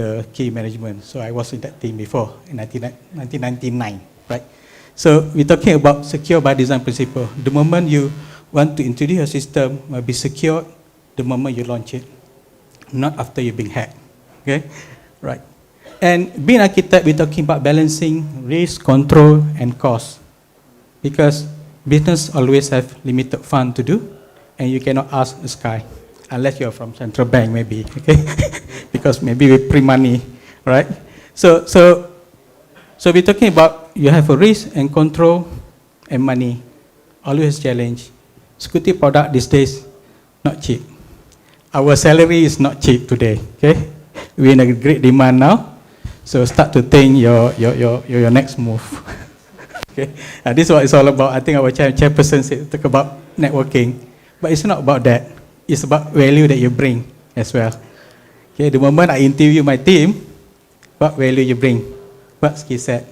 the key management. So I was in that team before in 1999, right? So we're talking about secure by design principle. The moment you want to introduce a system, will be secure the moment you launch it, not after you've been hacked. Okay, right? And being architect, we're talking about balancing risk, control, and cost, because business always have limited fund to do, and you cannot ask the sky, unless you're from central bank, maybe. Okay, because maybe we print money, right? So we're talking about you have a risk and control and money, always challenge. Security product these days not cheap. Our salary is not cheap today. Okay, we're in a great demand now. So start to think your next move. Okay, this is what it's all about. I think our chairperson said talk about networking, but it's not about that. It's about value that you bring as well. Okay, the moment I interview my team, what value you bring, what skill set,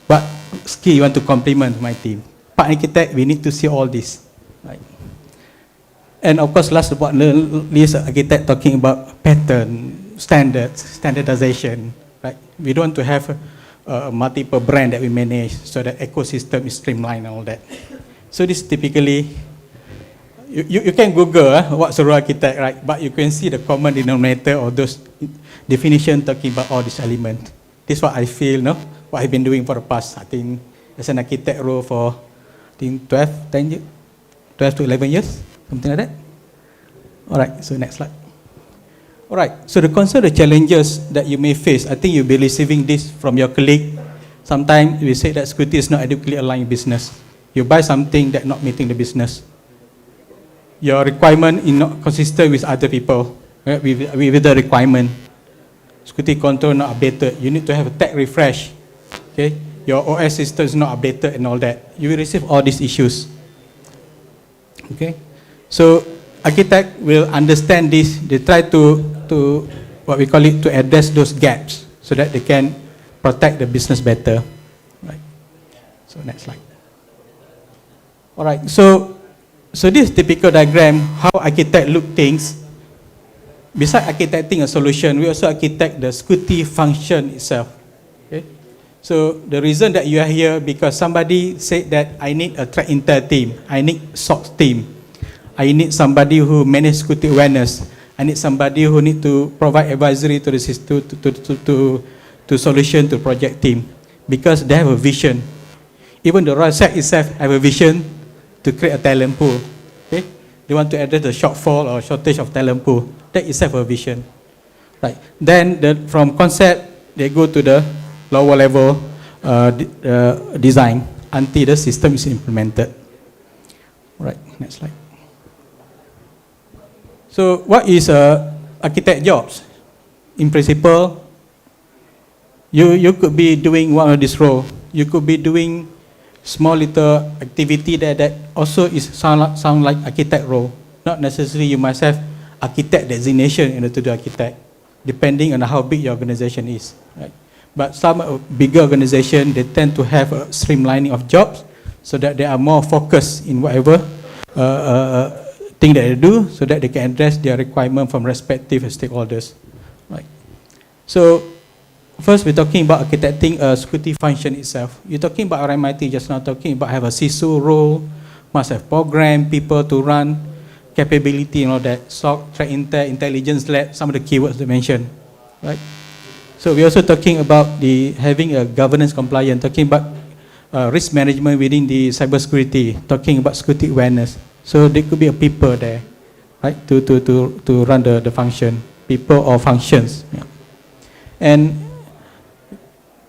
what skill you want to complement my team. Part architect, we need to see all this, right? And of course, last but not least, architect talking about pattern, standards, standardization. Right? We don't want to have a multiple brand that we manage, so that ecosystem is streamlined and all that. So this typically, you can Google what's a raw architect, right? But you can see the common denominator or those definition talking about all these elements. This is what I feel, no? What I've been doing for the past, I think, as an architect role for, I think, 12 to 11 years, something like that. All right, so next slide. All right, so the concern, the challenges that you may face, I think you'll be receiving this from your colleague. Sometimes we say that security is not adequately aligned with business. You buy something that not meeting the business. Your requirement is not consistent with other people, right? with the requirement. Security control not updated. You need to have a tech refresh. Okay, your OS system is not updated and all that. You will receive all these issues. Okay, so architect will understand this. They try to what we call it, to address those gaps so that they can protect the business better. Right. So next slide. All right. So this typical diagram how architect look things. Besides architecting a solution, we also architect the security function itself. Okay. So the reason that you are here because somebody said that I need a threat intel team, I need SOC team. I need somebody who manage security awareness. I need somebody who need to provide advisory to the system, to solution to project team, because they have a vision. Even the rawSEC itself have a vision to create a talent pool. Okay, they want to address the shortfall or shortage of talent pool. That itself a vision, right? Then from concept they go to the lower level design until the system is implemented. Right, next slide. So what is architect jobs? In principle, you could be doing one of this role. You could be doing small little activity that also is sound like architect role. Not necessarily you must have architect designation in order to do architect, depending on how big your organization is. Right? But some bigger organization, they tend to have a streamlining of jobs so that they are more focused in whatever thing that they do, so that they can address their requirement from respective stakeholders. Right. So first we're talking about architecting a security function itself. You're talking about RMIT just now, talking about have a CISO role, must have program, people to run, capability and all that, SOC, threat intel, intelligence lab, some of the keywords they mentioned. Right. So we're also talking about having a governance compliance, talking about risk management within the cybersecurity, talking about security awareness. So there could be a people there, right, to run the function, people or functions. Yeah. And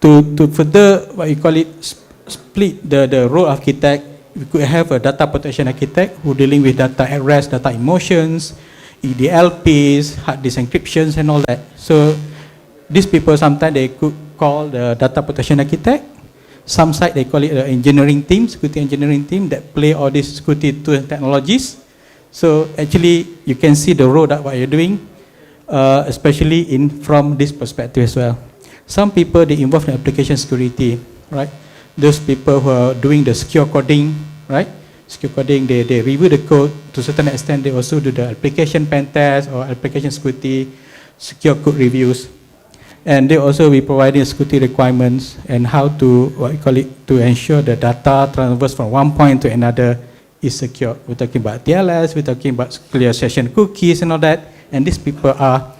to further what you call it, split the role of architect, we could have a data protection architect who dealing with data at rest, data emotions, EDLPs, hard disk encryptions and all that. So these people sometimes they could call the data protection architect. Some side they call it the engineering team, security engineering team that play all these security tools and technologies. So actually you can see the role that what you're doing, especially from this perspective as well. Some people they involved in application security, right? Those people who are doing the secure coding, right? Secure coding, they review the code to a certain extent. They also do the application pen test or application security, secure code reviews. And they also be providing security requirements and how to, what you call it, to ensure the data transfers from one point to another is secure. We're talking about TLS, we're talking about clear session cookies and all that. And these people are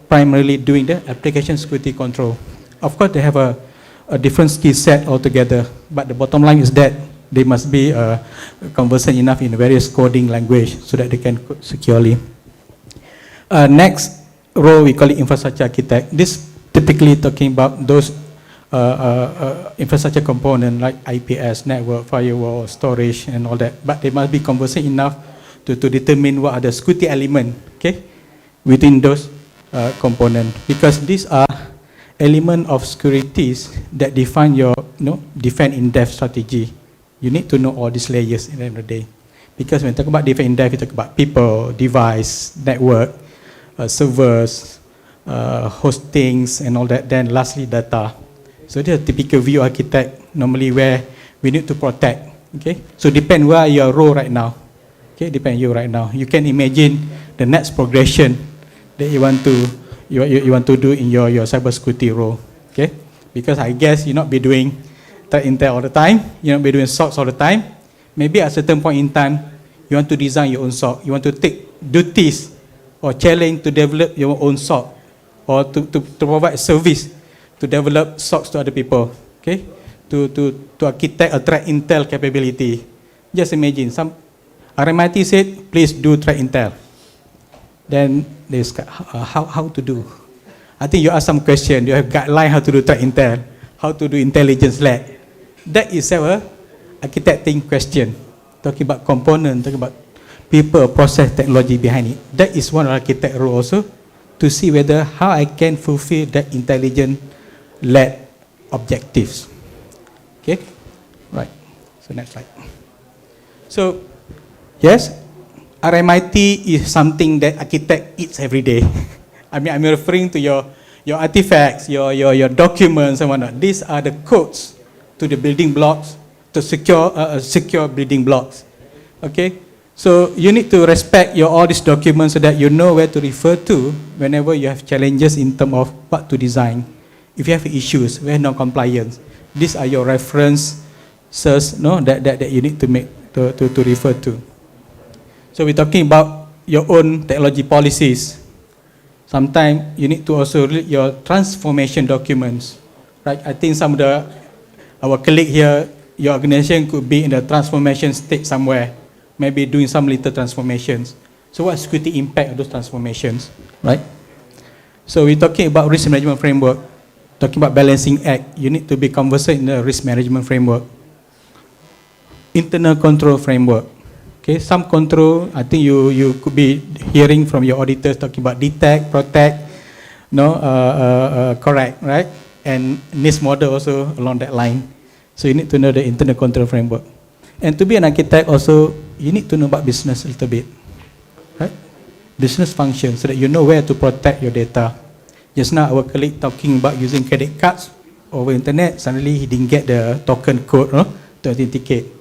primarily doing the application security control. Of course, they have a different skill set altogether, but the bottom line is that they must be conversant enough in various coding language so that they can code securely. Next role, we call it infrastructure architect. This typically talking about those infrastructure components like IPS, network, firewall, storage, and all that. But they must be conversant enough to determine what are the security elements, okay, within those components, because these are elements of securities that define your defend in depth strategy. You need to know all these layers at the end of the day, because when we talk about defend in depth, we talk about people, device, network, servers, hostings, and all that. Then lastly, data. So this is a typical view architect, normally where we need to protect. Okay, so depend where your role right now. Okay, depend you right now. You can imagine the next progression that you want to do in your cybersecurity role. Okay, because I guess you not be doing threat intel all the time. You not be doing SOCs all the time. Maybe at a certain point in time, you want to design your own SOC. You want to take duties or challenge to develop your own SOC, or to provide service to develop SOCs to other people, okay? To architect a threat intel capability. Just imagine, some RMIT said, please do threat intel. Then there's how to do. I think you ask some question, you have guideline how to do threat intel, how to do intelligence lab. That is our architecting question. Talking about component, talking about people, process, technology behind it. That is one architect role also, to see whether how I can fulfill that intelligent-led objectives. Okay, right. So next slide. So yes, RMIT is something that architect eats every day. I mean, I'm referring to your artifacts, your documents and whatnot. These are the codes to the building blocks, to secure building blocks. Okay. So you need to respect all these documents so that you know where to refer to whenever you have challenges in terms of what to design. If you have issues, where non-compliance, these are your references, that you need to make to refer to. So we're talking about your own technology policies. Sometimes you need to also read your transformation documents, right? I think some of our colleague here, your organization could be in the transformation state somewhere, maybe doing some little transformations. So what's security impact of those transformations, right? So we're talking about risk management framework, talking about balancing act. You need to be conversant in the risk management framework. Internal control framework. Okay, some control, I think you could be hearing from your auditors talking about detect, protect, correct, right? And NIST model also along that line. So you need to know the internal control framework. And to be an architect also, you need to know about business a little bit, right? Business function, so that you know where to protect your data. Just now our colleague talking about using credit cards over internet, suddenly he didn't get the token code to authenticate.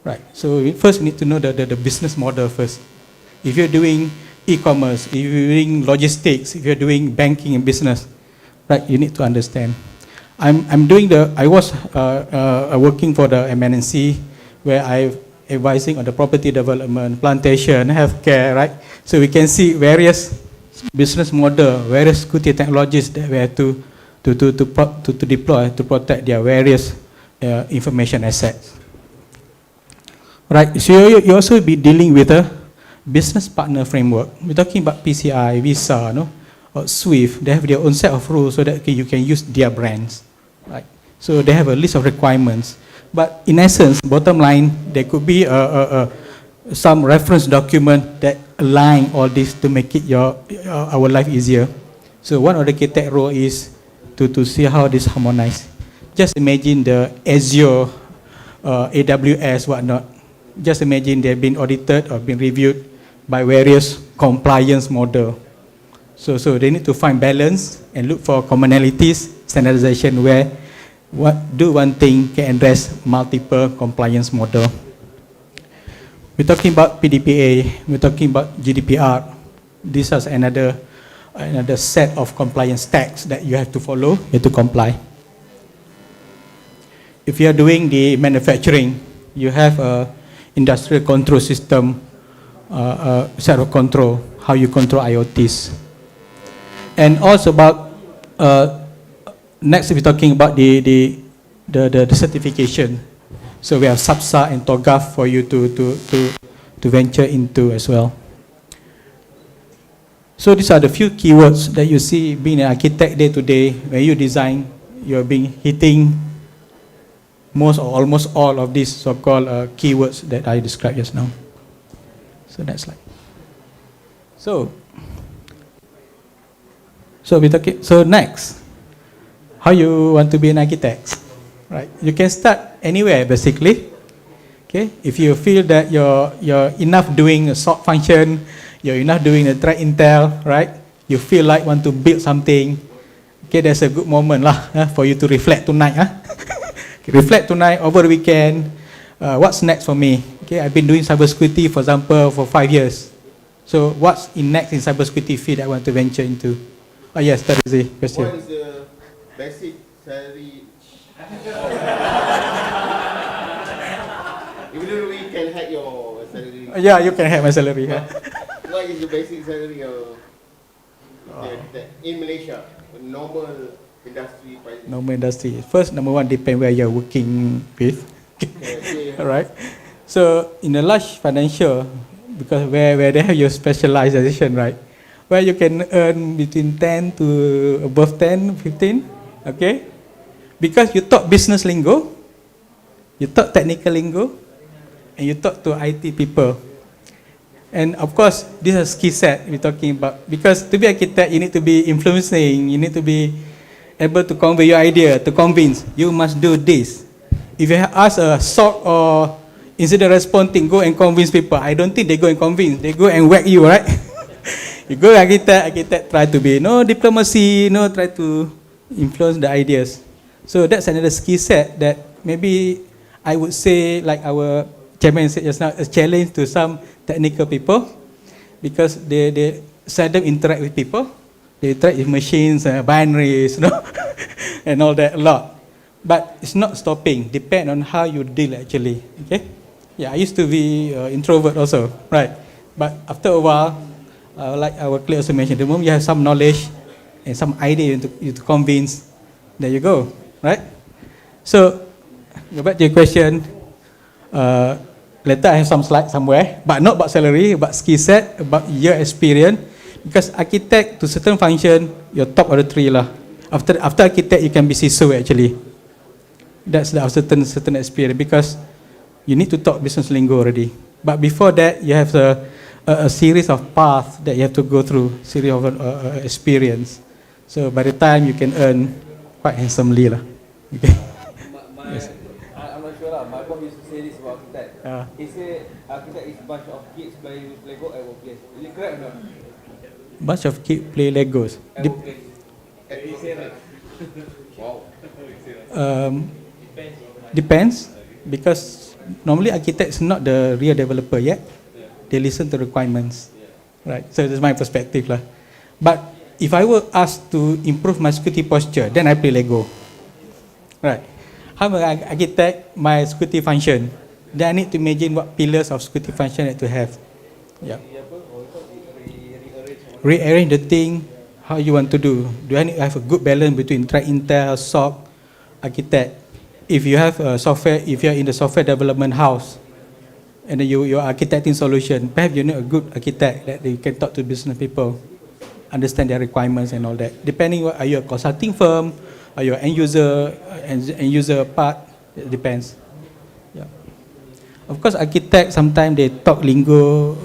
Right, so first you need to know the business model first. If you're doing e-commerce, if you're doing logistics, if you're doing banking and business, right, you need to understand. I was working for the MNC, where I'm advising on the property development, plantation, healthcare, right? So we can see various business model, various security technologies that we have to deploy to protect their various information assets. Right, so you also be dealing with a business partner framework. We're talking about PCI, Visa, or SWIFT. They have their own set of rules so that you can use their brands. Right, so they have a list of requirements. But in essence, bottom line, there could be some reference document that align all this to make it our life easier. So one of the architect role is to see how this harmonize. Just imagine the Azure, AWS, whatnot. Just imagine they've been audited or been reviewed by various compliance model. So they need to find balance and look for commonalities, standardization, where one thing can address multiple compliance model. We're talking about PDPA, we're talking about GDPR. This is another another set of compliance stacks that you have to follow, you have to comply. If you are doing the manufacturing, you have a industrial control system, set of control, how you control IoTs. And also about, next we're talking about the certification. So we have SAPSA and TOGAF for you to venture into as well. So these are the few keywords that you see being an architect day to day. When you design, you're hitting most or almost all of these so-called keywords that I described just now. So next slide. So next, how you want to be an architect, right? You can start anywhere basically. Okay, if you feel that you're enough doing a SOC function, you're enough doing a threat intel, right? You feel like want to build something. Okay, that's a good moment lah for you to reflect tonight. Reflect tonight over the weekend. What's next for me? Okay, I've been doing cybersecurity, for example, for 5 years. So what's next in cybersecurity field I want to venture into? Oh yes, that is the question. What is the basic salary? Even though we can hack your salary. Yeah, you can have my salary. What is the basic salary of in Malaysia? Normal industry prices. Normal industry. First, number one, depend where you're working with. Alright. So in a large financial, because where they have your specialization, right? Where you can earn between 10 to above 10, 15, okay? Because you talk business lingo, you talk technical lingo, and you talk to IT people. And of course, this is a skill set we're talking about. Because to be architect, you need to be influencing, you need to be able to convey your idea, to convince, you must do this. If you ask a SOC or incident response team, go and convince people, I don't think they go and convince, they go and whack you, right? You go architect try to be diplomacy, try to influence the ideas. So that's another skill set that maybe I would say, like our chairman said just now, a challenge to some technical people, because they seldom interact with people. They interact with machines, binaries, and all that a lot. But it's not stopping. Depend on how you deal actually. Okay. Yeah, I used to be introvert also, right? But after a while, like our colleague also mentioned, the moment you have some knowledge and some idea you to convince, there you go, right? So, go back to your question. Later I have some slides somewhere, but not about salary, about skill set, about your experience. Because architect to certain function, you're top of the tree lah. After architect, you can be CISO actually. That's the certain experience, because you need to talk business lingo already. But before that, you have a series of paths that you have to go through, series of experience. So by the time you can earn quite handsomely lah. Okay. Yes. I'm not sure lah. My boss used to say this about architect. He said architect is a bunch of kids playing with Lego at workplace. Is it correct or not? Bunch of kids play Legos. At workplace. He said that. Wow. Depends, because normally architects not the real developer yet. They listen to requirements, right? So that's my perspective lah. But if I were asked to improve my security posture, then I play Lego, right? I'm an architect, my security function. Then I need to imagine what pillars of security function I need to have. Yeah. Rearrange the thing, how you want to do. Do I need to have a good balance between threat intel, SOC, architect? If you have a software, if you're in the software development house, and then you're architecting solution, perhaps you need a good architect that you can talk to business people, understand their requirements and all that. Depending, are you a consulting firm, are you an end user part, it depends. Yeah. Of course, architects, sometimes they talk lingo,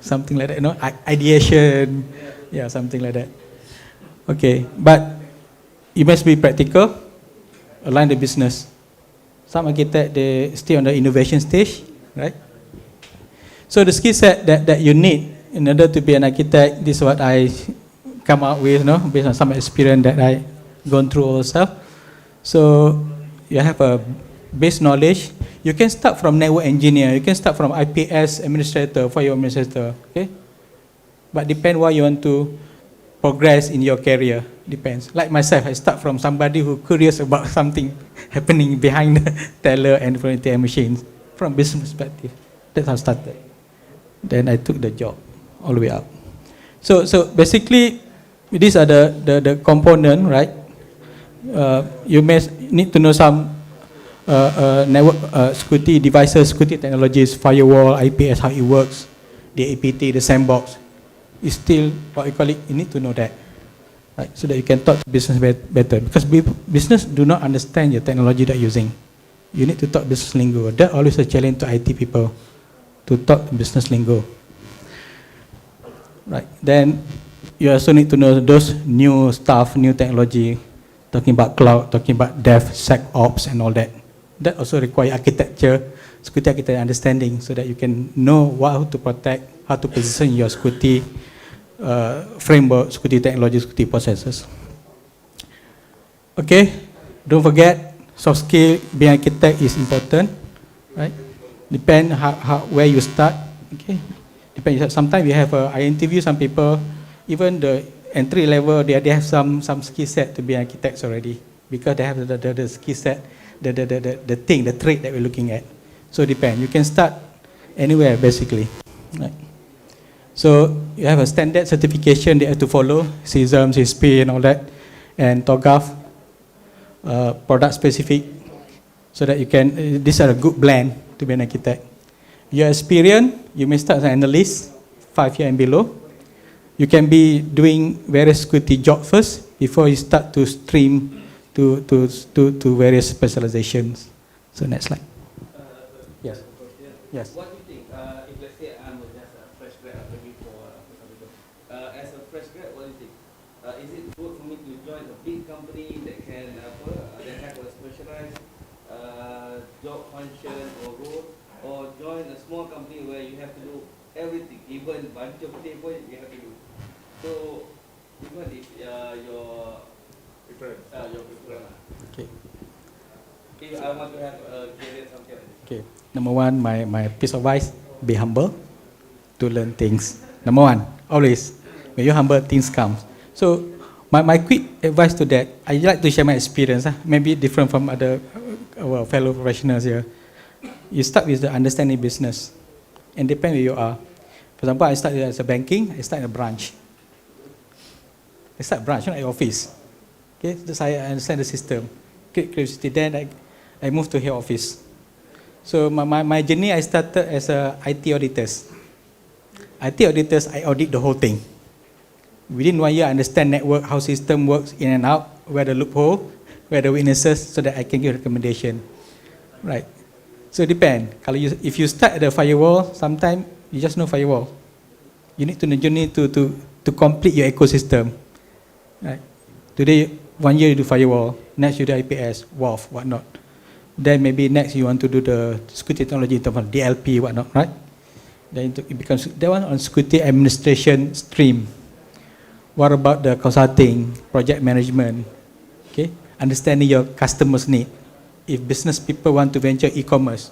something like that, ideation, yeah, something like that. Okay, but you must be practical, align the business. Some architect, they stay on the innovation stage, right? So the skill set that you need in order to be an architect, this is what I come out with, based on some experience that I gone through also. So you have a base knowledge. You can start from network engineer. You can start from IPS administrator, for your administrator, okay? but depend what you want to progress in your career. Depends. Like myself, I start from somebody who curious about something happening behind the teller and front ATM machines from business perspective. That's how I started. Then I took the job all the way up. So basically, these are the component, right? You may need to know some network security devices, security technologies, firewall, IPS, how it works, the APT, the sandbox. It's still what you call it. You need to know that, right? So that you can talk to business better. Because business do not understand your technology that you're using. You need to talk business lingo. That always a challenge to IT people, to talk business lingo. Right. Then you also need to know those new stuff, new technology, talking about cloud, talking about DevSecOps and all that. That also require architecture, security architecture understanding, so that you can know how to protect, how to position your security framework, security technology, security processes. Okay, don't forget, soft skill, being architect is important, right? Depend where you start. Okay, depend. Sometimes you have I interview some people, even the entry level, they have some skill set to be architects already, because they have the skill set, the trait that we're looking at. So depend. You can start anywhere basically, right? So you have a standard certification they have to follow, CISM, CISP and all that, and TOGAF, product specific, so that you can, these are a good blend to be an architect. Your experience, you may start as an analyst, 5 years and below. You can be doing various security jobs first before you start to stream to various specializations. So next slide. Yes. Yes. What do you think, if let's say I'm just a fresh grad, maybe for some people, as a fresh grad, what do you think? Is it good for me to join a big company that can that have a specialized job function or role, or join a small company where you have to do everything, even bunch of paper you have to do? So, which one is your preference? Your preference. Okay. If I want to have a career something like this. Okay. Number one, my piece of advice: be humble to learn things. Number one, always when you're humble, things come. So my quick advice to that, I like to share my experience. Maybe different from other our fellow professionals here. You start with the understanding business, and depend where you are. For example, I started as a banking. I start in a branch. I start branch, not at office. Okay, so I understand the system. Create curiosity. Then I moved to head office. So my journey, I started as a IT auditors. IT auditors, I audit the whole thing. Within 1 year, I understand network, how system works in and out, where the loophole, where the weaknesses, so that I can give recommendation. Right. So depend. If you start at the firewall, sometimes you just know firewall. You need to know journey to complete your ecosystem. Right. Today, 1 year you do firewall, next you do IPS, WAF, whatnot. Then maybe next you want to do the security technology, DLP, whatnot, right? Then it becomes that one on security administration stream. What about the consulting, project management? Okay, understanding your customers' need. If business people want to venture e-commerce,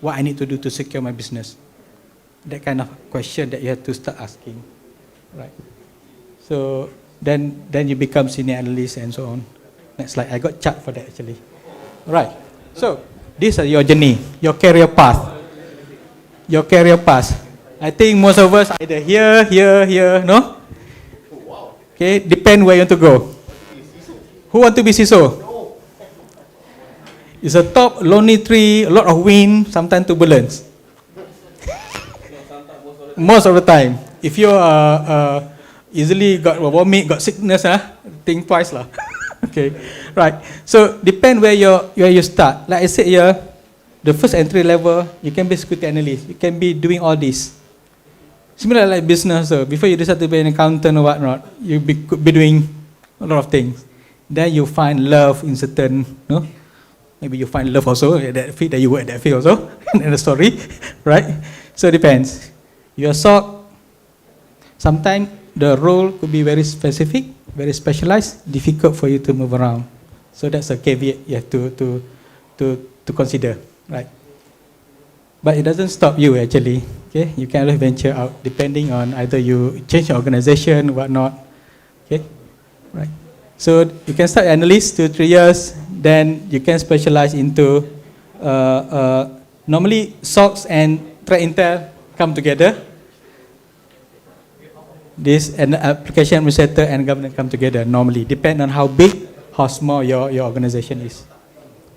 what I need to do to secure my business? That kind of question that you have to start asking, right? So then you become senior analyst and so on. Next slide. I got chart for that actually. Right. So these are your journey, your career path. Your career path. I think most of us either here, no? Okay, depend where you want to go. Who want to be CISO? It's a top, lonely tree, a lot of wind, sometimes turbulence. Most of the time. If you easily got vomit, got sickness, think twice lah. Okay, right. So depend where you start. Like I said here, the first entry level, you can be security analyst. You can be doing all this. Similar like business, before you decide to be an accountant or whatnot, you could be doing a lot of things. Then you find love in certain, no? Maybe you find love also at that field, that you work at that field also, in the story, right? So it depends. Your SOC, sometimes the role could be very specific, very specialized, difficult for you to move around. So that's a caveat you have to consider, right? But it doesn't stop you actually. Okay? Okay, you can always venture out depending on either you change your organization, whatnot. Okay, right. So you can start analyst 2-3 years, then you can specialize into normally SOCs and threat intel come together. This and application administrator and governance come together normally, depend on how big, how small your organization is.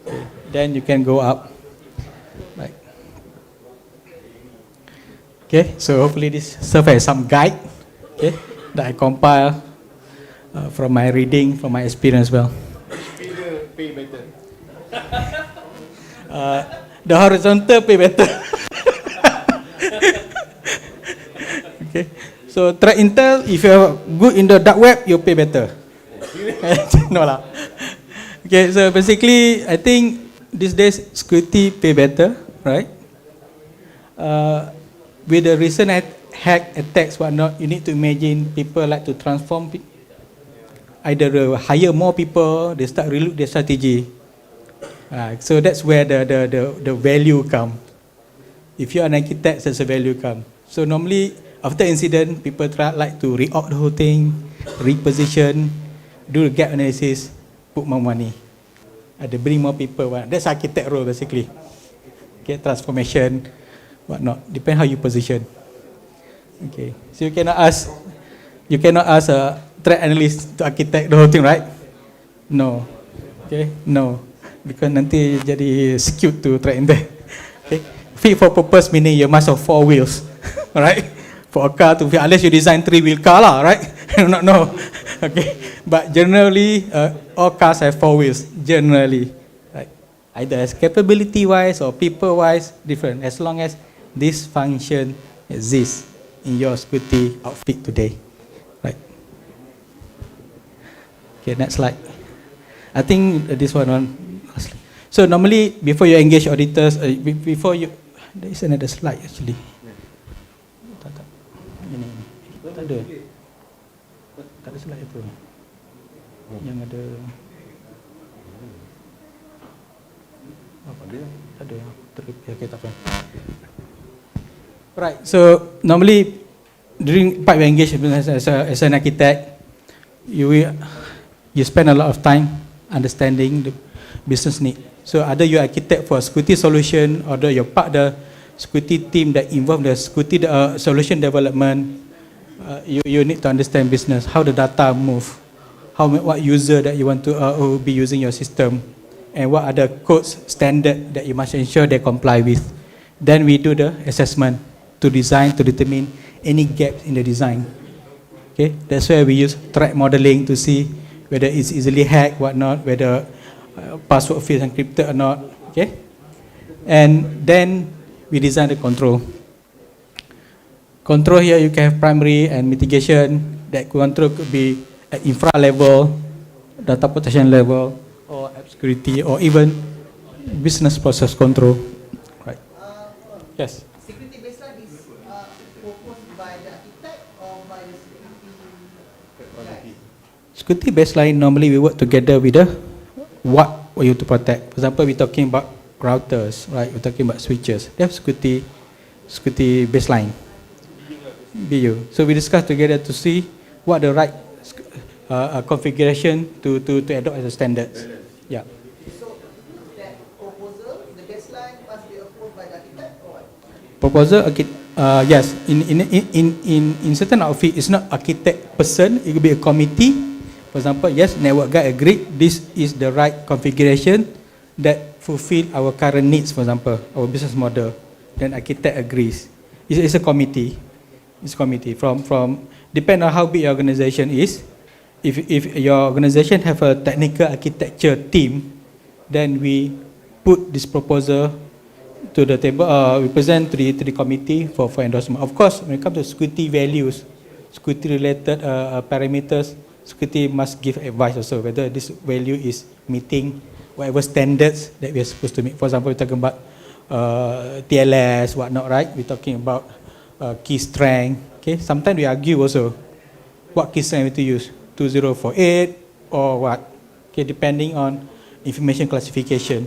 Okay. Then you can go up. Right. Okay, so hopefully this serves as some guide, okay, that I compile from my reading, from my experience well. Pay better. The horizontal pay better. Okay. So threat intel, if you're good in the dark web, you pay better. No lah. Okay, so basically, I think these days security pay better, right? With the recent hack attacks, whatnot, you need to imagine people like to transform. Either hire more people, they start relook their strategy. So that's where the value come. If you are an architect, that's a value come. So normally, after incident, people like to re-op the whole thing, reposition, do the gap analysis, put more money. They bring more people. That's architect role basically. Okay, transformation, whatnot. Depend how you position. Okay, so you cannot ask a threat analyst to architect the whole thing, right? No. Okay, no. Because nanti jadi skewed to threat intel. Okay, fit for purpose meaning you must have 4 wheels, alright? For a car to fit, unless you design 3-wheel car lah, right? I do not know. Okay, but generally, all cars have 4 wheels. Generally, right? Either as capability-wise or people-wise, different. As long as this function exists in your security outfit today, right? Okay, next slide. I think this one. So normally, before you engage auditors, before you, there is another slide actually. Ini. Tak ada. Tak ada slide apa. Yang ada. Apa dia? Tak ada. Okay, tak apa. Right. So normally during part you engage as an architect, you spend a lot of time understanding the business need. So either you architect for a security solution, or you're part of the security team that involve the security solution development. You need to understand business, how the data move, what user that you want to be using your system, and what are the codes standard that you must ensure they comply with. Then we do the assessment to determine any gaps in the design. Okay, that's where we use threat modeling to see whether it's easily hacked, whatnot, whether password field encrypted or not. Okay, and then we design the control. Control here you can have primary and mitigation. That control could be at infra level, data protection level, or app security, or even business process control. Right. Yes. Security baseline is proposed by the architect or by the security guys? Security baseline, normally we work together with the what you to protect. For example, we're talking about routers, right? We're talking about switches. They have security baseline. BU. So we discuss together to see what the right configuration to adopt as a standard. Yeah. So that proposal, the baseline must be approved by the architect or what? Proposal, yes. In certain outfit, it's not architect person. It could be a committee. For example, yes, network guy agreed this is the right configuration that fulfill our current needs. For example, our business model. Then architect agrees. It's a committee. It's committee from depend on how big your organization is. If your organization have a technical architecture team, then we put this proposal to the table. We present to the committee for endorsement. Of course, when it comes to security values, security related parameters, security must give advice also whether this value is meeting whatever standards that we are supposed to meet. For example, we're talking about TLS, whatnot, right? We're talking about key strength. Okay, sometimes we argue also what key strength we to use, 2048 or what. Okay, depending on information classification.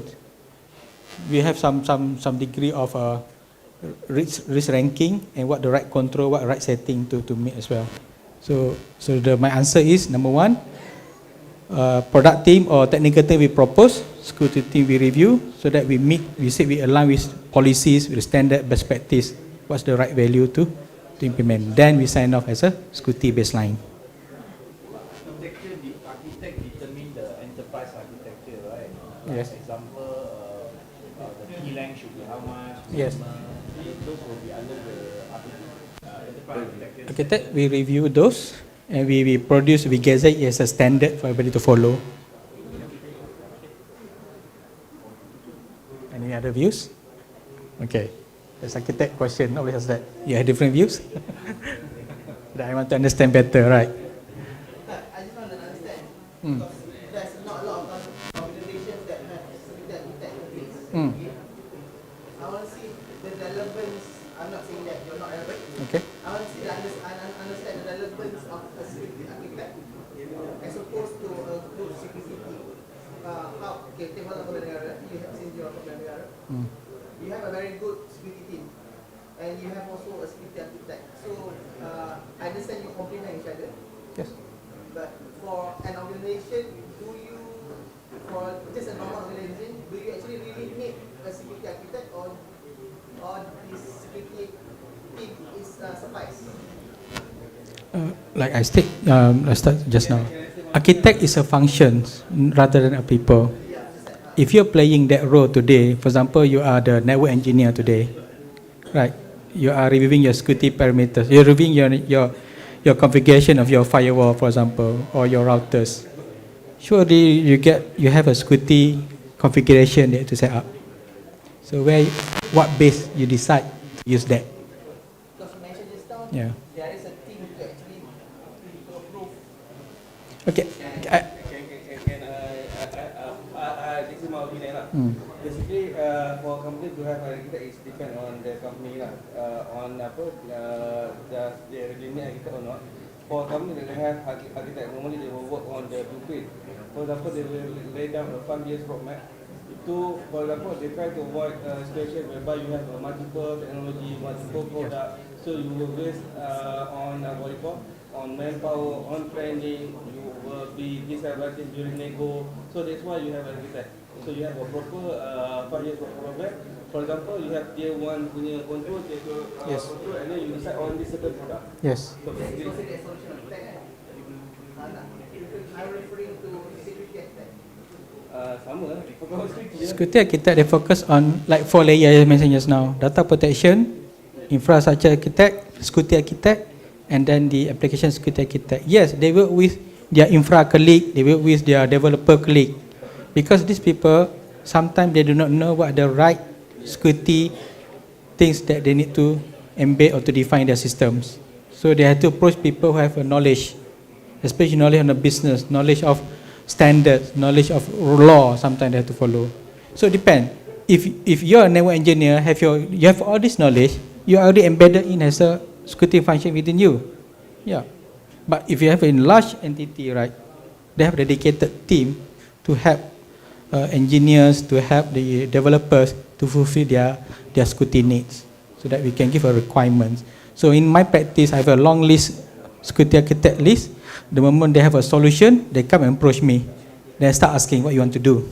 We have some degree of risk ranking, and what the right control, what right setting to make as well. So my answer is number one, product team or technical team we propose, security team we review, so that we align with policies, with standard best practice, what's the right value to implement. Then we sign off as a security baseline. Architecture, the architect determine the enterprise architecture, right? Yes. For example, the key length should be how much? Yes. Those will be under the enterprise architecture. Architect, we review those, and we produce, we gazette it as a standard for everybody to follow. Any other views? Okay. There's architect question, always has that. You have different views? That I want to understand better, right? I just want to understand, Mm. because there's not a lot of organizations that have security architect in place. Mm. I want to see the relevance. I'm not saying that you're not relevant. Okay. I want to see understand the relevance of a security architect as opposed to a good security team. Okay, take one of the negara. You have since you're from negara. Mm. You have a very good security team, and you have also a security architect. So I understand you complement each other. Yes. But for an organization, for just a normal organization, do you actually really need a security architect, or this security team is suffice? Like I start just now, architect is a function rather than a people. If you're playing that role today, for example, you are the network engineer today, right? You are reviewing your security parameters. You're reviewing your configuration of your firewall, for example, or your routers. Surely you have a security configuration there to set up. So what base you decide to use that? Because you mentioned just now, Yeah. there is a team to actually to approve. Okay. This is my opinion lah. Mm. Basically, for a company to have architect is depend on the company lah. On does they really need architect or not. For a company that have architect, normally they will work on the blueprint. For example, they will lay down a 5 years roadmap. Itu, for example, they try to avoid a situation whereby you have multiple technology, multiple product, so you will waste on manpower, on training, you will be disadvantaged during nego. So that's why you have an architect. So you have a proper 5 years program. For example, you have tier 1 punya control, tier 2 Yes. control, and then you decide on this certain product. Yes. So That is basically, considered solution architect, kan? I'm referring to security architect. sama lah. For security, Security architect, they focus on like 4 layers I mentioned just now: data protection, infrastructure architect, security architect, and then the application security architect. Yes, they work with their infra colleague, they work with their developer colleague, because these people sometimes they do not know what the right security things that they need to embed or to define their systems. So they have to approach people who have a knowledge, especially knowledge on the business, knowledge of standards, knowledge of law. Sometimes they have to follow. So it depends. If you're a network engineer, you have all this knowledge, you are already embedded in as a security function within you. Yeah. But if you have a large entity, right, they have a dedicated team to help engineers, to help the developers to fulfill their security needs, so that we can give a requirements. So in my practice, I have a long list, security architect list. The moment they have a solution, they come and approach me. Then I start asking what you want to do,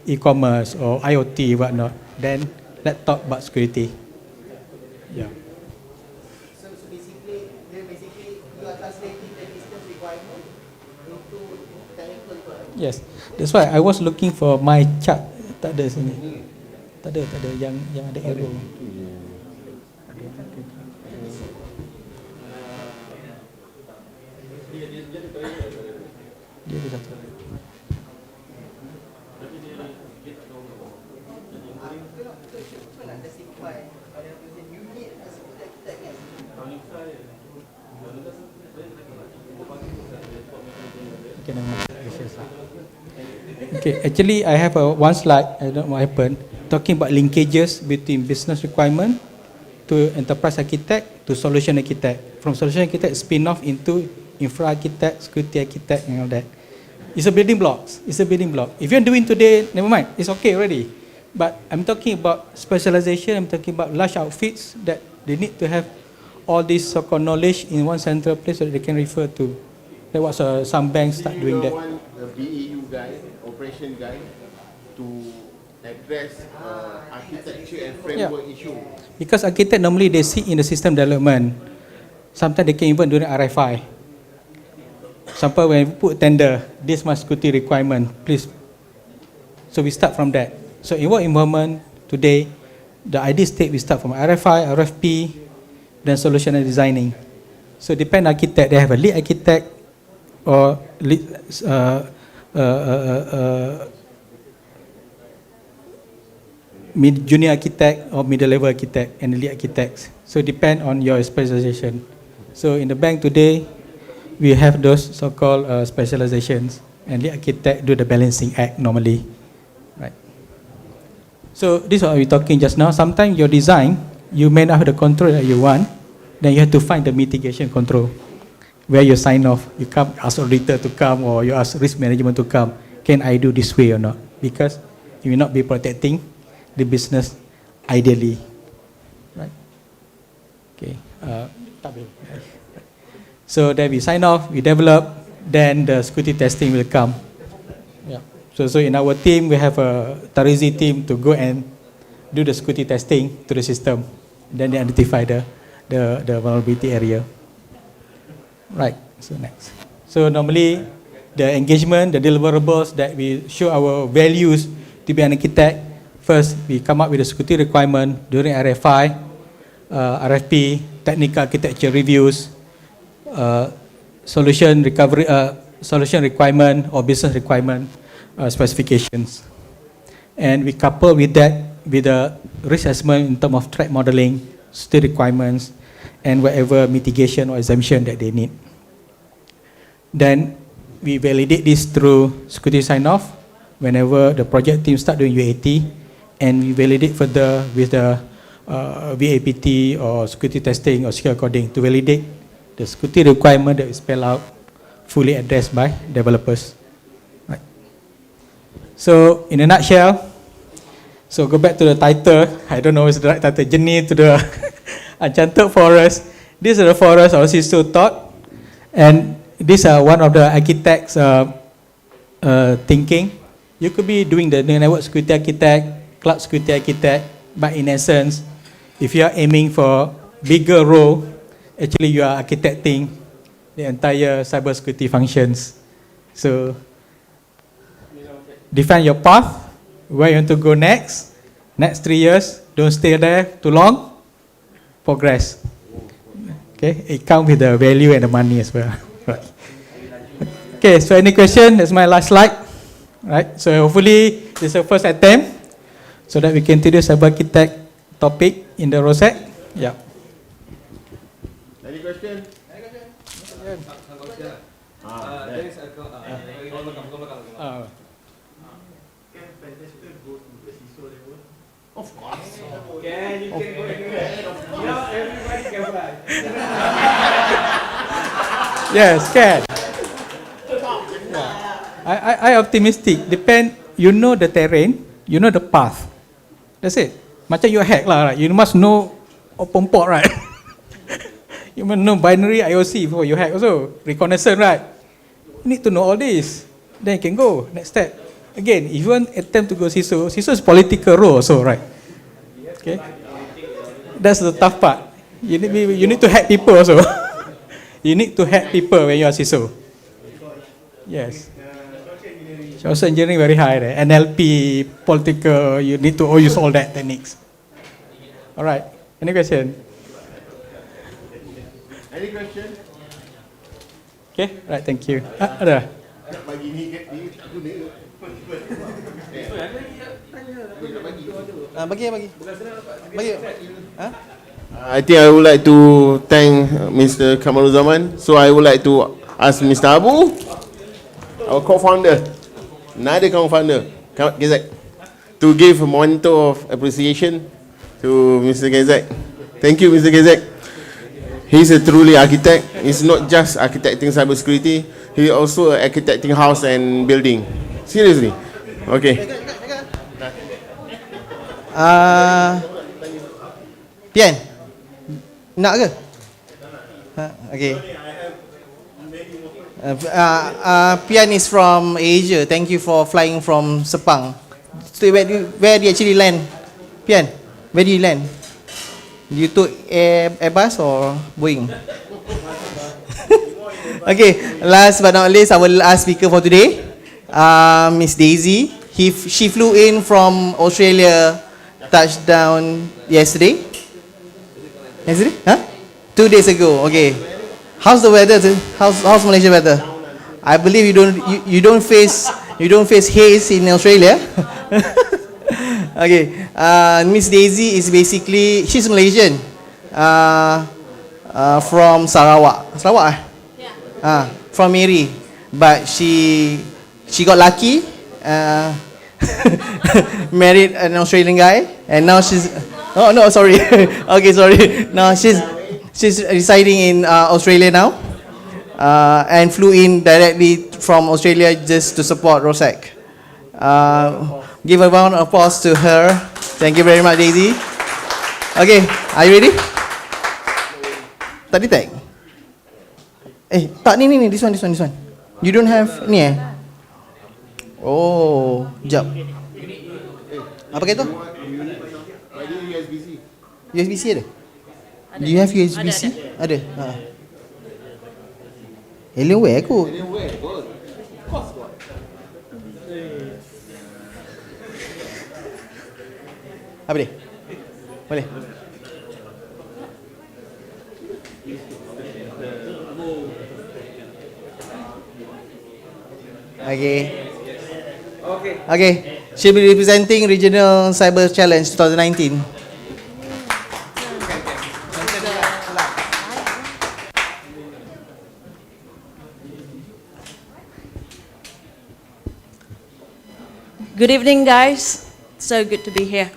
e-commerce or IoT, whatnot. Then let's talk about security. Yeah. So basically you are translating the business requirement into technical requirement. Yes. That's why I was looking for my chart. Tak ada sini. Tak ada yang ada arrow. Dia ada satu. Kita nak justify pada you need a security architect, kan? Okay, nama okay, actually I have one slide, I don't know what happened, talking about linkages between business requirement to enterprise architect to solution architect. From solution architect spin off into infra architect, security architect and all that. It's a building block. It's a building block. If you're doing today, never mind, it's okay already. But I'm talking about specialization, I'm talking about large outfits that they need to have all this so-called knowledge in one central place so that they can refer to. That was some banks start doing that. Want a BAU guy, operation guy, to address architecture and framework issue. Because architect normally they sit in the system development. Sometimes they can even do the RFI. Sampai when we put tender, this must security requirement, please. So we start from that. So in what environment today, the ideal state we start from RFI, RFP, then solution and designing. So depend architect, they have a lead architect or lead, junior architect or middle level architect and lead architects. So depend on your specialization. So in the bank today, we have those so-called specializations, and lead architect do the balancing act normally, right? So this is what we're talking just now. Sometimes your design, you may not have the control that you want, then you have to find the mitigation control. Where you sign off, you come ask auditor to come or you ask risk management to come. Can I do this way or not? Because you will not be protecting the business ideally, right? Okay. So then we sign off, we develop, then the security testing will come. Yeah. So in our team, we have a Tarizi team to go and do the security testing to the system. Then they identify the vulnerability area. Right, so next. So normally, the engagement, the deliverables that we show our values to be an architect, first we come up with a security requirement during RFI, RFP, technical architecture reviews, solution recovery, solution requirement or business requirement specifications. And we couple with that with a risk assessment in terms of threat modeling, security requirements, and whatever mitigation or exemption that they need. Then we validate this through security sign-off whenever the project team start doing UAT, and we validate further with the VAPT or security testing or secure coding to validate the security requirement that is spelled out, fully addressed by developers. Right. So in a nutshell, so go back to the title, I don't know what's the right title, Journey to the Enchanted Forest. This is the forest our sister taught, and these are one of the architects' thinking. You could be doing the network security architect, cloud security architect, but in essence, if you are aiming for bigger role, actually you are architecting the entire cybersecurity functions. So define your path, where you want to go next 3 years, don't stay there too long, progress. Okay, it comes with the value and the money as well. Right. Okay, so any question? That's my last slide. Right, so hopefully this is the first attempt so that we can introduce cyber architect topic in the rawSEC. Yeah. Any question? There is a Of course. can you can go anywhere. Not everybody can fly. Yes, can. I optimistic. Depend. You know the terrain, you know the path. That's it. Macam you hack lah, right? You must know open port, right? You must know binary IOC before you hack also. Reconnaissance, right? You need to know all this. Then you can go next step. Again, if you want attempt to go CISO is political role also, right? Okay. That's the tough part. You need to hack people also. You need to hack people when you are CISO. Yes. Social engineering very high there. NLP, political, you need to use all that techniques. All right. Any question? Any question? Okay. Right. Thank you. Ada. Nak bagi ni ke ni tak guna. Bagi. I think I would like to thank Mr. Kamaruzaman. So I would like to ask Mr. Abu, our co-founder, another co-founder, Gezek, to give a memento of appreciation to Mr. Gezek. Thank you, Mr. Gezek. He's a truly architect. He's not just architecting cybersecurity. He also architecting house and building. Seriously. Okay. Pian, nak ke? Okay. Pian is from Asia. Thank you for flying from Sepang. So where do you actually land? Pian, where do you land? You took Airbus or Boeing? Okay, last but not least, our last speaker for today, Miss Daisy. She flew in from Australia, touched down yesterday. Yesterday? Huh? 2 days ago. Okay. How's the weather? How's Malaysia weather? I believe you don't face haze in Australia. Okay. Miss Daisy is basically she's Malaysian. From Sarawak. Sarawak? From Mary, but she got lucky, married an Australian guy, and now she's sorry. Okay, sorry. Now she's residing in Australia now, and flew in directly from Australia just to support rawSEC. Give a round of applause to her. Thank you very much, Daisy. Okay, are you ready? Tak detect? Tak ni, this one. You don't have ni Oh, jap. Apa kata? USB-C ada? Do you have USB-C? Ada. Alienware aku. Apa dia? Boleh? Okay. She'll be representing Regional Cyber Challenge 2019. Good evening, guys. So good to be here.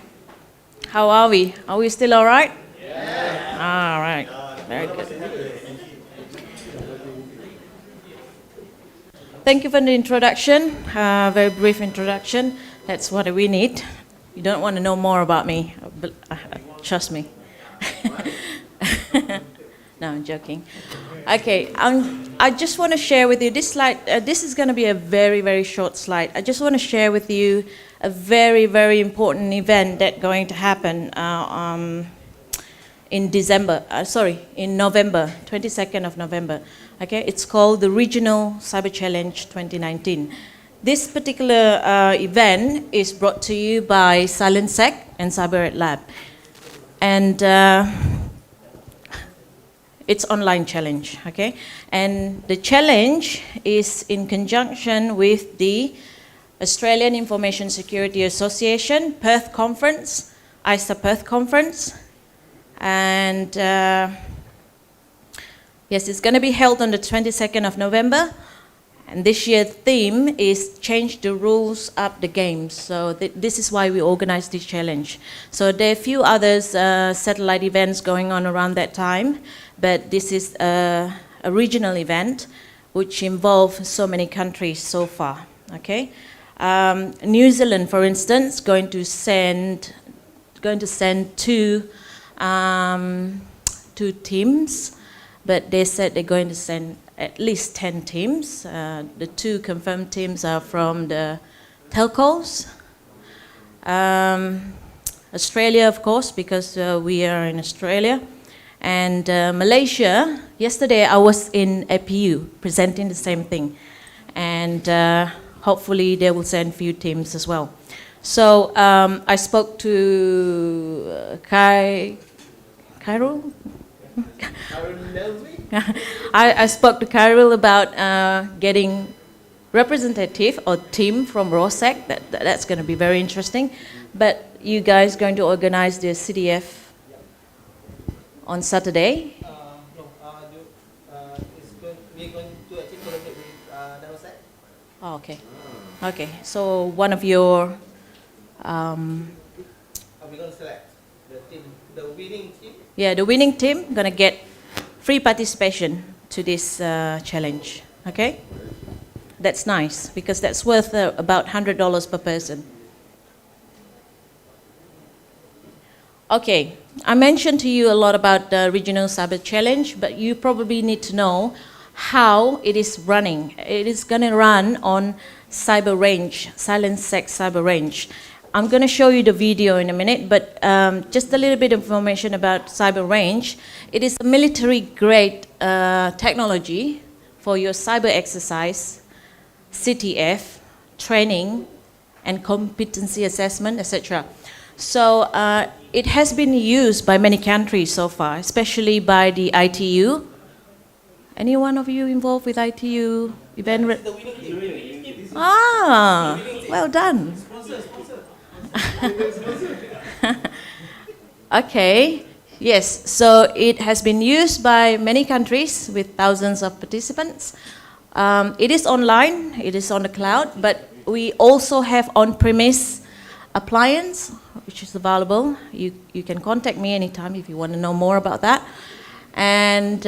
How are we? Are we still all right? Yeah. All right. Very good. Thank you for the introduction, very brief introduction. That's what we need. You don't want to know more about me, but trust me. No, I'm joking. Okay, I just want to share with you this slide. This is going to be a very, very short slide. I just want to share with you a very, very important event that's going to happen in November, 22nd of November. Okay, it's called the Regional Cyber Challenge 2019. This particular event is brought to you by rawSEC and Cyber Lab. And it's online challenge, okay? And the challenge is in conjunction with the Australian Information Security Association Perth Conference, ISA Perth Conference. And yes, it's going to be held on the 22nd of November. And this year's theme is change the rules, up the games. So this is why we organized this challenge. So there are a few others satellite events going on around that time, but this is a regional event which involves so many countries so far. Okay, New Zealand, for instance, going to send two teams, but they said they're going to send at least 10 teams. The two confirmed teams are from the telcos. Australia, of course, because we are in Australia. And Malaysia, yesterday I was in APU presenting the same thing. And hopefully they will send few teams as well. So I spoke to Kyril? I spoke to Kyril about getting representative or team from rawSEC. That's going to be very interesting. But you guys going to organize the CDF on Saturday? We're going to actually collaborate with rawSEC. Oh, okay. Okay. So one of your We're going to select the team, the winning team. yeah, the winning team gonna get free participation to this challenge. Okay, that's nice because that's worth about $100 per person. Okay, I mentioned to you a lot about the regional cyber challenge, but you probably need to know how it is running. It is going to run on cyber range, rawSEC cyber range. I'm going to show you the video in a minute, but just a little bit of information about cyber range. It is a military-grade technology for your cyber exercise, CTF, training, and competency assessment, etc. So it has been used by many countries so far, especially by the ITU. Any one of you involved with ITU event? Ah, well done. Okay, yes, so it has been used by many countries with thousands of participants. It is online, it is on the cloud, but we also have on-premise appliance, which is available. You can contact me anytime if you want to know more about that. And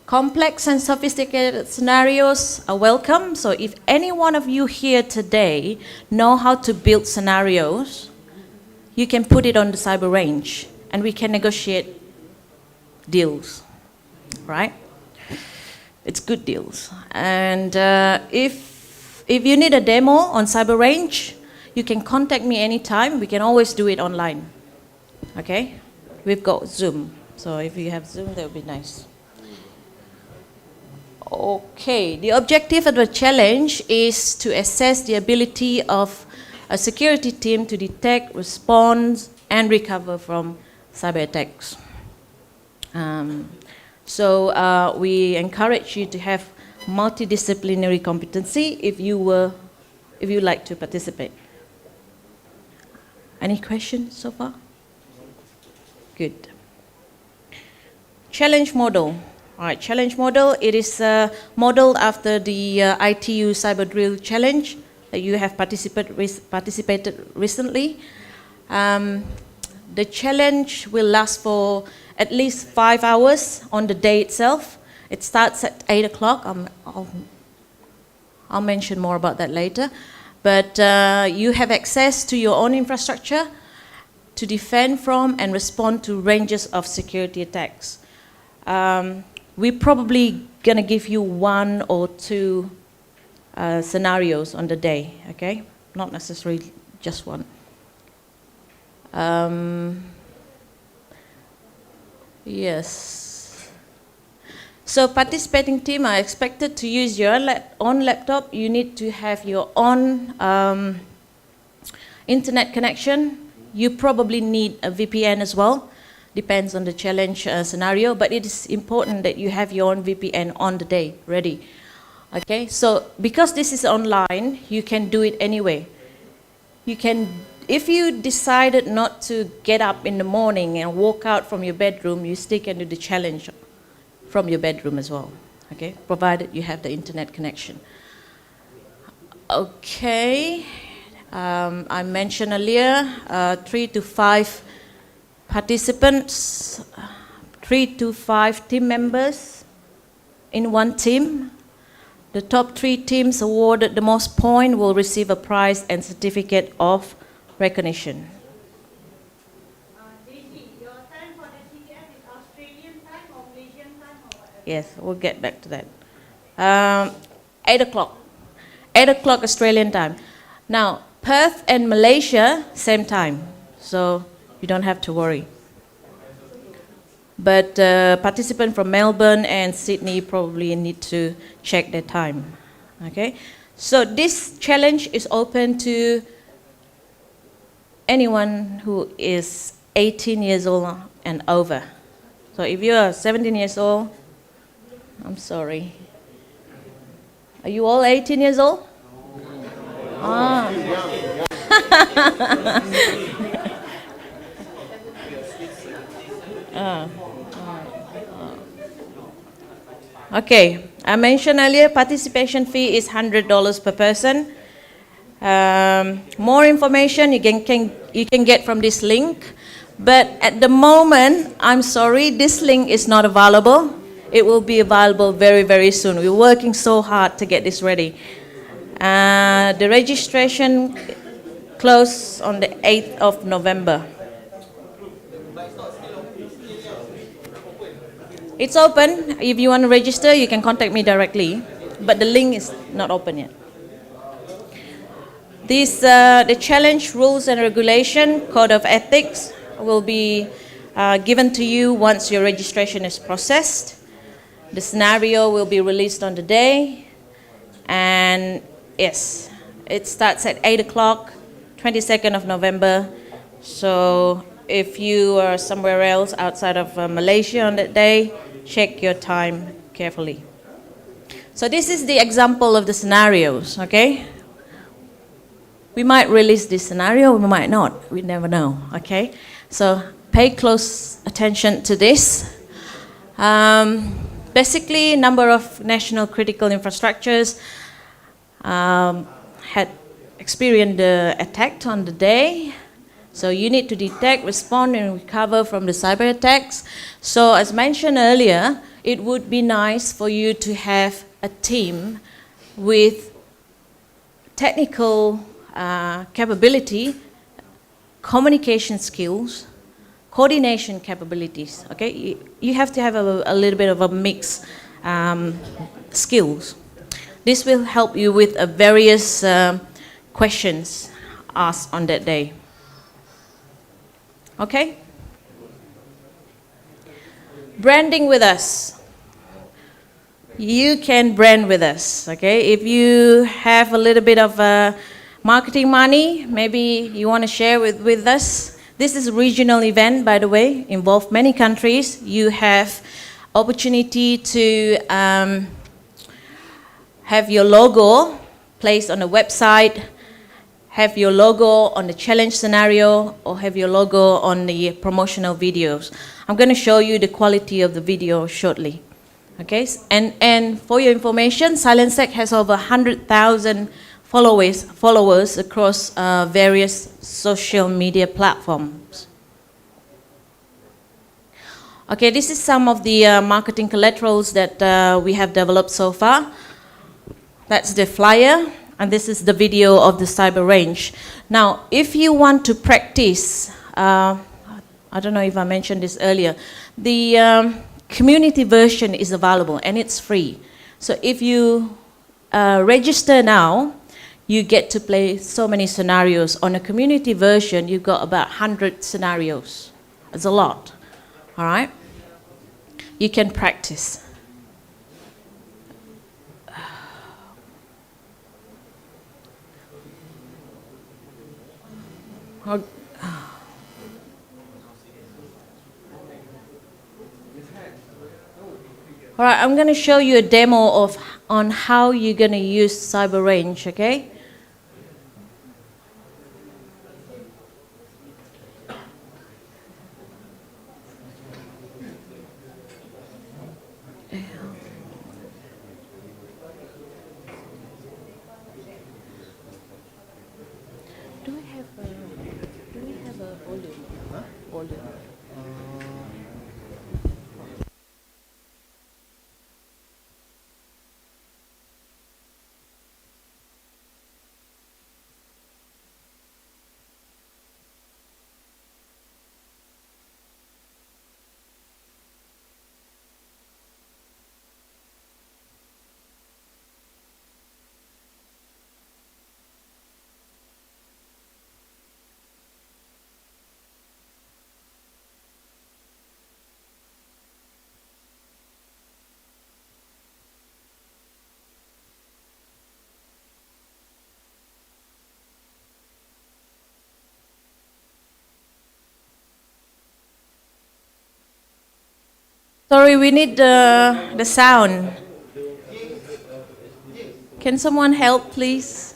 complex and sophisticated scenarios are welcome. So if any one of you here today know how to build scenarios, you can put it on the cyber range and we can negotiate deals, right? It's good deals. And if you need a demo on cyber range, you can contact me anytime. We can always do it online, okay? We've got Zoom. So if you have Zoom, that would be nice. Okay, the objective of the challenge is to assess the ability of a security team to detect, respond, and recover from cyber attacks. So we encourage you to have multidisciplinary competency if you like to participate. Any questions so far? Good. Challenge model. All right, challenge model, it is modeled after the ITU Cyber Drill Challenge that you have participated recently. The challenge will last for at least 5 hours on the day itself. It starts at 8 o'clock. I'll mention more about that later. But you have access to your own infrastructure to defend from and respond to ranges of security attacks. We're probably going to give you 1 or 2 scenarios on the day, okay? Not necessarily just one. Yes. So participating team are expected to use your own laptop. You need to have your own internet connection. You probably need a VPN as well. Depends on the challenge scenario, but it is important that you have your own VPN on the day, ready. Okay, so because this is online, you can do it anyway. You can, if you decided not to get up in the morning and walk out from your bedroom, you still can do the challenge from your bedroom as well, okay, provided you have the internet connection. Okay, I mentioned earlier, 3 to 5 participants, 3 to 5 team members in one team. The top 3 teams awarded the most points will receive a prize and certificate of recognition. Daisy, your time for the CTF is Australian time or Malaysian time or whatever? Yes, we'll get back to that. 8 o'clock. 8 o'clock Australian time. Now, Perth and Malaysia, same time. So you don't have to worry. But participants from Melbourne and Sydney probably need to check their time. Okay? So this challenge is open to anyone who is 18 years old and over. So if you are 17 years old, I'm sorry. Are you all 18 years old? Ah. Okay, I mentioned earlier participation fee is $100 per person. More information you can get from this link, but at the moment, I'm sorry, this link is not available. It will be available very, very soon. We're working so hard to get this ready. The registration close on the 8th of November. It's open. If you want to register, you can contact me directly, but the link is not open yet. The challenge rules and regulation, code of ethics, will be given to you once your registration is processed. The scenario will be released on the day, and yes, it starts at 8 o'clock, 22nd of November. So if you are somewhere else outside of Malaysia on that day, check your time carefully. So this is the example of the scenarios, okay? We might release this scenario, we might not, we never know, okay? So pay close attention to this. Basically, number of national critical infrastructures had experienced the attack on the day. So you need to detect, respond, and recover from the cyber attacks. So as mentioned earlier, it would be nice for you to have a team with technical capability, communication skills, coordination capabilities. Okay, you have to have a little bit of a mix skills. This will help you with various questions asked on that day. Okay? Branding with us. You can brand with us, okay? If you have a little bit of marketing money, maybe you want to share with us. This is a regional event, by the way, involve many countries. You have opportunity to have your logo placed on the website, have your logo on the challenge scenario, or have your logo on the promotional videos. I'm going to show you the quality of the video shortly. Okay, and for your information, rawSEC has over 100,000 followers across various social media platforms. Okay, this is some of the marketing collaterals that we have developed so far. That's the flyer, and this is the video of the cyber range. Now, if you want to practice, I don't know if I mentioned this earlier, the community version is available and it's free. So if you register now, you get to play so many scenarios. On a community version, you've got about 100 scenarios. It's a lot, all right? You can practice. All right, I'm going to show you a demo on how you're going to use cyber range, okay? Do we have a volume? Huh? Volume. Sorry, we need the sound. Can someone help, please?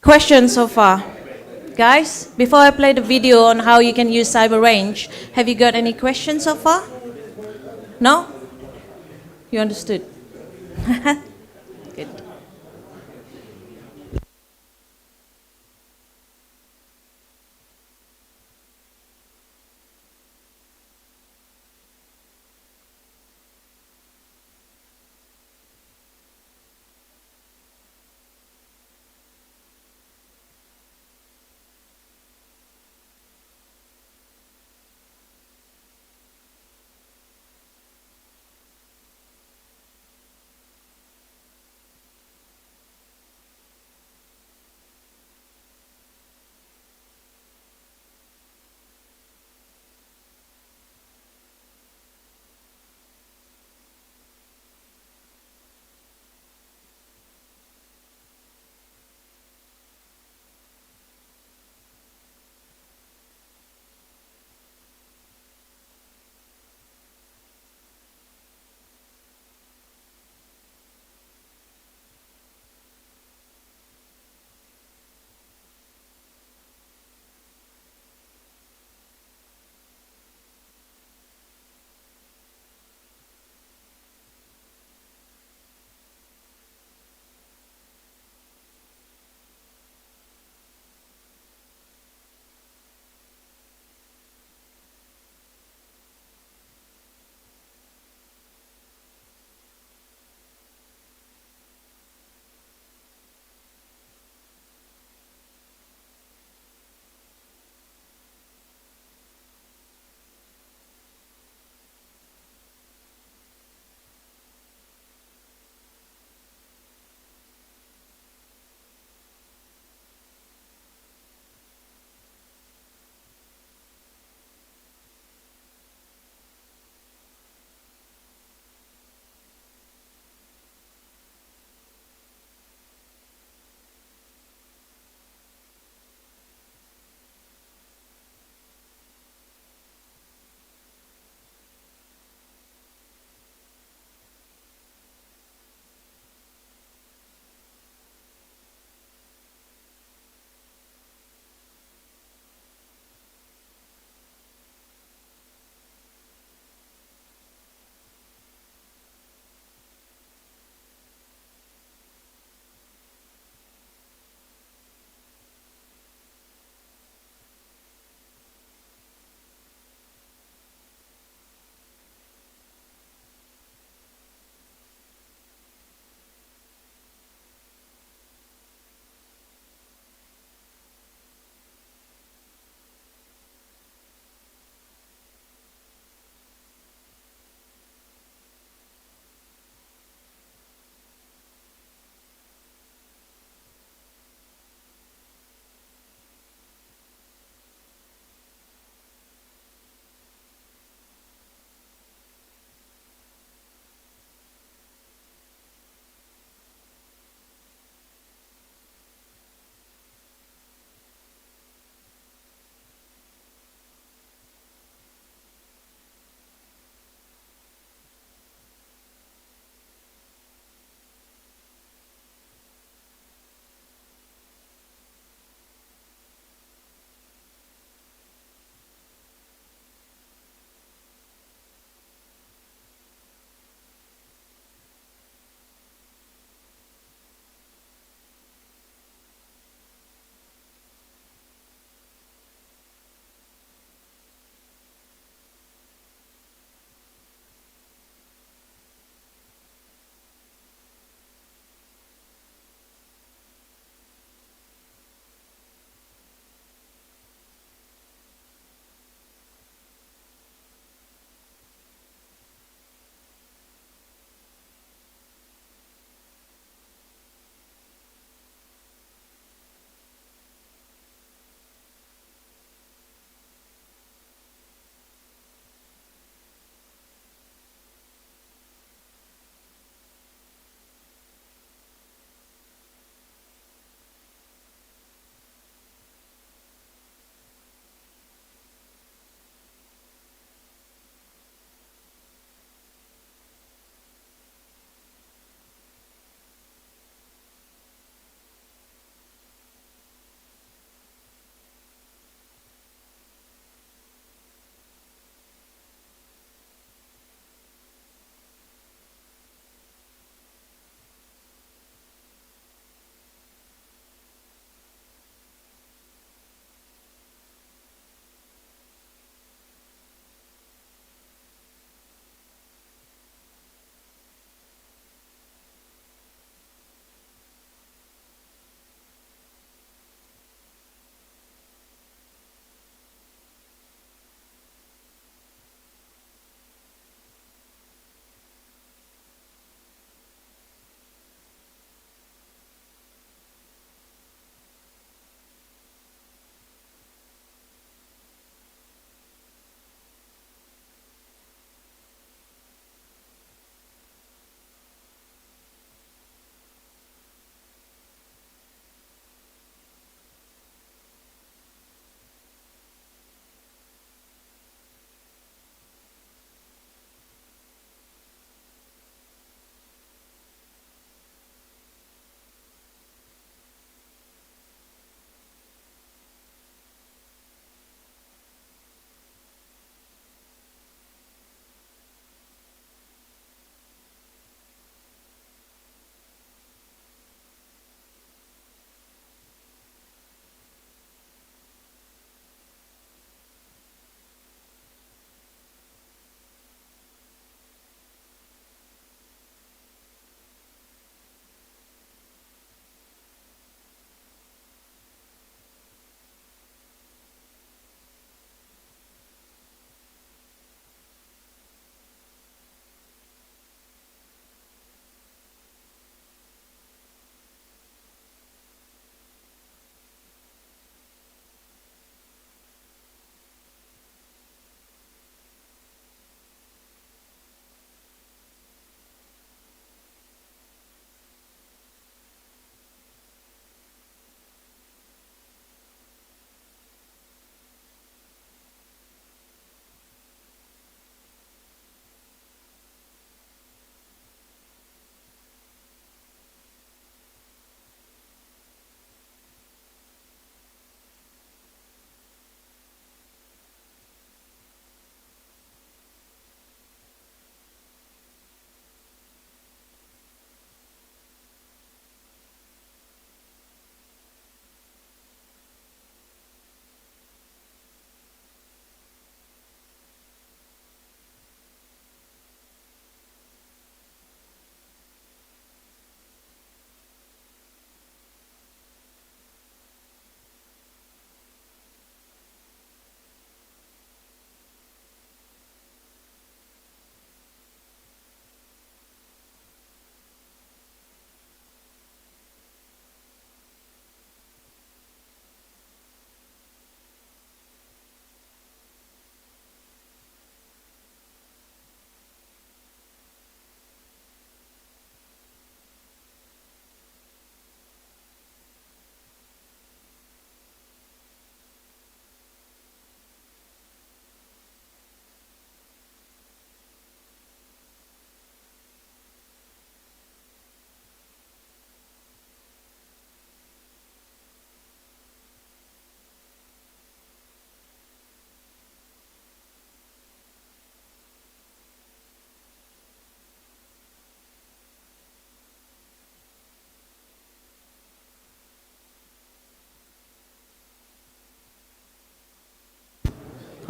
Questions so far? Guys, before I play the video on how you can use Cyber Range, have you got any questions so far? No? You understood? Good.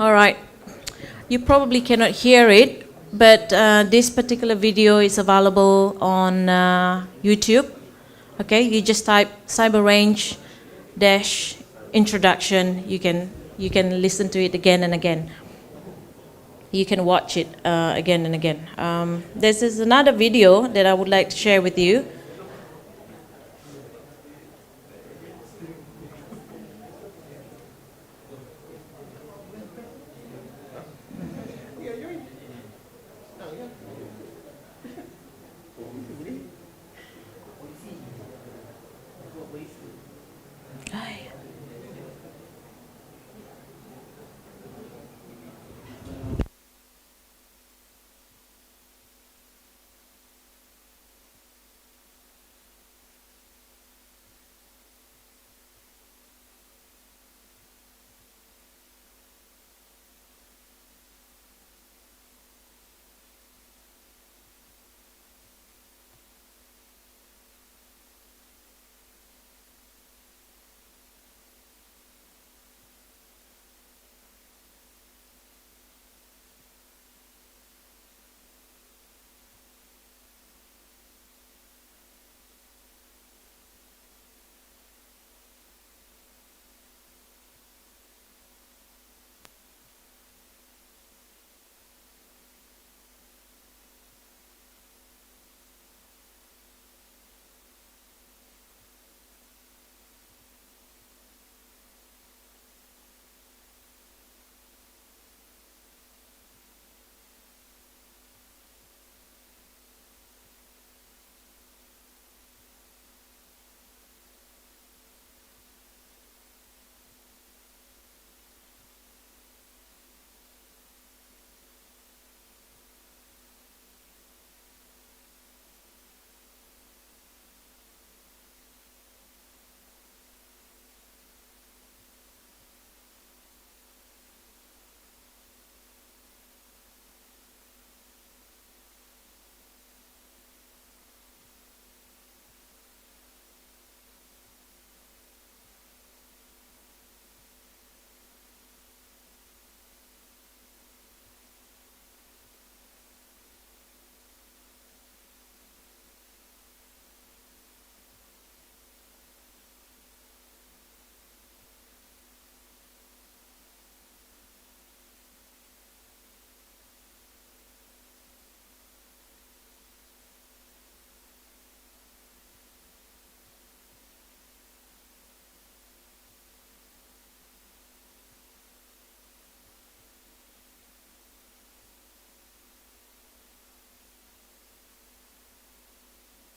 All right. You probably cannot hear it, but this particular video is available on YouTube. Okay, you just type cyber range dash introduction. You can listen to it again and again. You can watch it again and again. This is another video that I would like to share with you.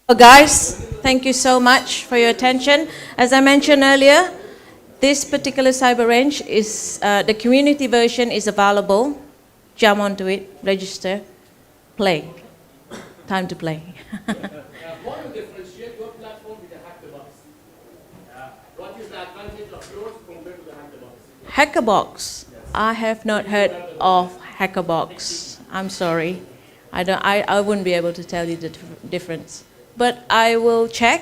So guys, thank you so much for your attention. As I mentioned earlier, this particular cyber range is, the community version is available. Jump onto it, register, play. Time to play. How do you differentiate your platform with the Hackerbox? What is the advantage of yours compared to the Hackerbox? Hackerbox. I have not heard of Hackerbox. I'm sorry. I wouldn't be able to tell you the difference. But I will check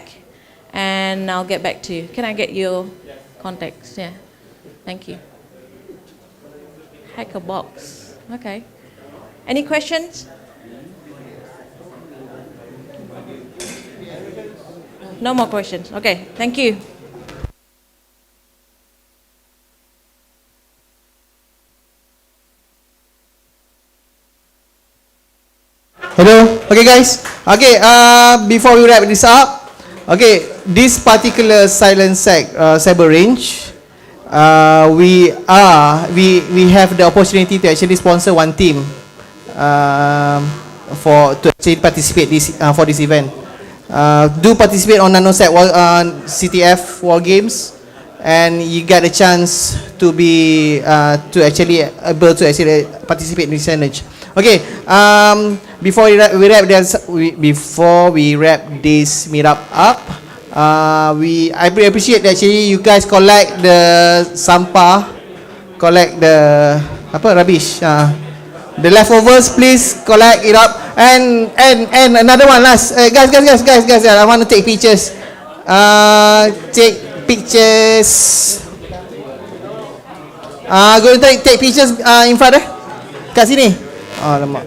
and I'll get back to you. Can I get your contacts? Yeah. Thank you. Hackerbox. Okay. Any questions? No more questions. Okay. Thank you. Hello. Okay, guys. Okay. Before we wrap this up, okay, this particular CyberSec cyber range, we have the opportunity to actually sponsor one team to actually participate for this event. Do participate on NanoSec CTF War Games, and you get a chance to be to actually able to actually participate in this challenge. Okay, before we wrap this meetup up, I appreciate that actually you guys collect the sampah, collect the rubbish, the leftovers. Please collect it up, and another one last, guys, I want to take pictures. Take pictures. Go take pictures in front Kat sini. Alamak.